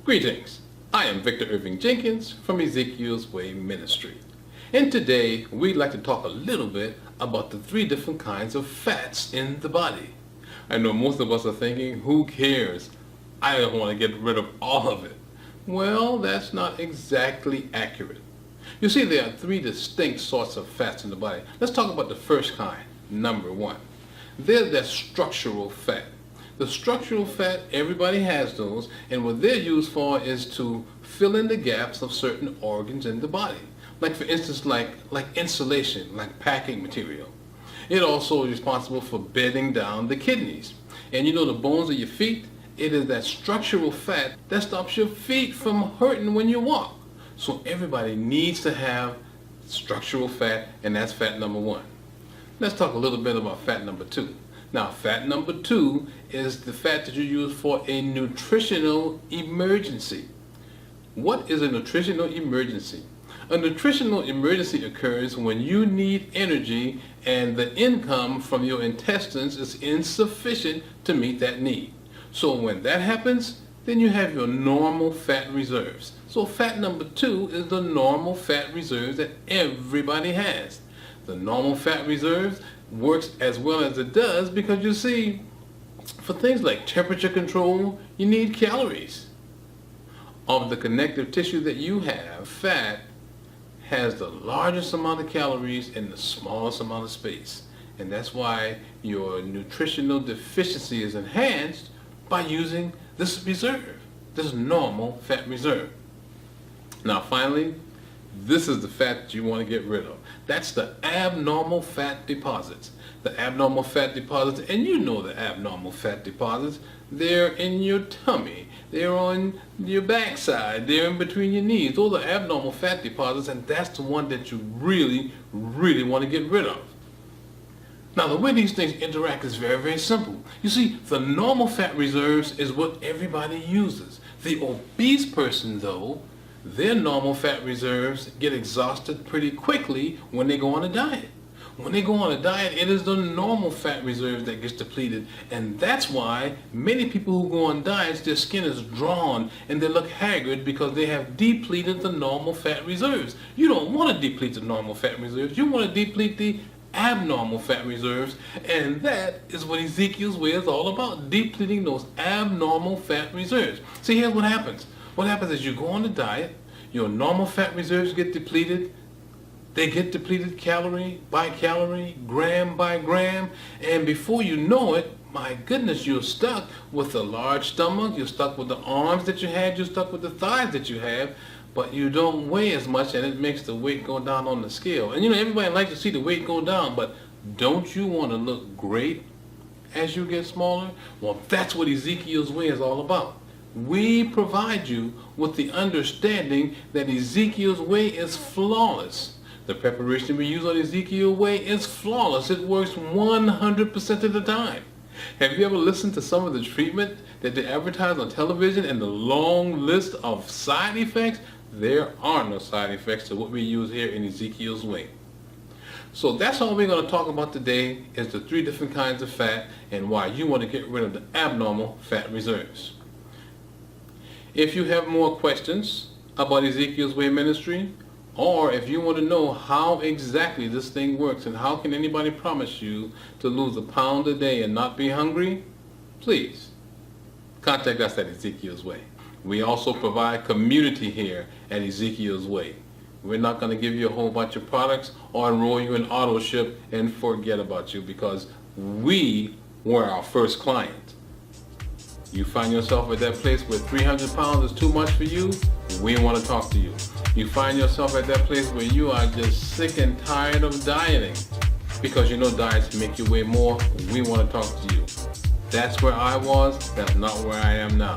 Greetings, I am Victor Irving Jenkins from Ezekiel's Way Ministry. And today we'd like to talk a little bit about the 3 different kinds of fats in the body. I know most of us are thinking, who cares? I don't want to get rid of all of it. Well, that's not exactly accurate. You see, there are 3 distinct sorts of fats in the body. Let's talk about the first kind, number 1. There's that structural fat. The structural fat, everybody has those, and what they're used for is to fill in the gaps of certain organs in the body. Like for instance, like insulation, like packing material. It also is responsible for bedding down the kidneys. And you know the bones of your feet? It is that structural fat that stops your feet from hurting when you walk. So everybody needs to have structural fat, and that's fat number 1. Let's talk a little bit about fat number 2. Now, fat number 2 is the fat that you use for a nutritional emergency. What is a nutritional emergency? A nutritional emergency occurs when you need energy and the income from your intestines is insufficient to meet that need. So when that happens, then you have your normal fat reserves. So fat number 2 is the normal fat reserves that everybody has. The normal fat reserves works as well as it does because you see, for things like temperature control, you need calories. Of the connective tissue that you have, fat has the largest amount of calories in the smallest amount of space. And that's why your nutritional deficiency is enhanced by using this reserve, this normal fat reserve. Now finally, this is the fat that you want to get rid of. That's the abnormal fat deposits. The abnormal fat deposits, and you know the abnormal fat deposits, they're in your tummy, they're on your backside, they're in between your knees. Those are abnormal fat deposits, and that's the one that you really, really want to get rid of. Now the way these things interact is very, very simple. You see, the normal fat reserves is what everybody uses. The obese person, though, their normal fat reserves get exhausted pretty quickly when they go on a diet. When they go on a diet, it is the normal fat reserves that gets depleted, and that's why many people who go on diets, their skin is drawn and they look haggard because they have depleted the normal fat reserves. You don't want to deplete the normal fat reserves, you want to deplete the abnormal fat reserves, and that is what Ezekiel's Way is all about, depleting those abnormal fat reserves. See, here's what happens. What happens is you go on a diet, your normal fat reserves get depleted. They get depleted calorie by calorie, gram by gram, and before you know it, my goodness, you're stuck with a large stomach, you're stuck with the arms that you had, you're stuck with the thighs that you have, but you don't weigh as much, and it makes the weight go down on the scale. And you know, everybody likes to see the weight go down, but don't you want to look great as you get smaller? Well, that's what Ezekiel's Way is all about. We provide you with the understanding that Ezekiel's Way is flawless. The preparation we use on Ezekiel's Way is flawless. It works 100% of the time. Have you ever listened to some of the treatment that they advertise on television and the long list of side effects? There are no side effects to what we use here in Ezekiel's Way. So that's all we're going to talk about today, is the 3 different kinds of fat and why you want to get rid of the abnormal fat reserves. If you have more questions about Ezekiel's Way Ministry, or if you want to know how exactly this thing works and how can anybody promise you to lose a pound a day and not be hungry, please contact us at Ezekiel's Way. We also provide community here at Ezekiel's Way. We're not going to give you a whole bunch of products or enroll you in auto ship and forget about you, because we were our first client. You find yourself at that place where 300 pounds is too much for you, we want to talk to you. You find yourself at that place where you are just sick and tired of dieting because you know diets make you weigh more, we want to talk to you. That's where I was, that's not where I am now.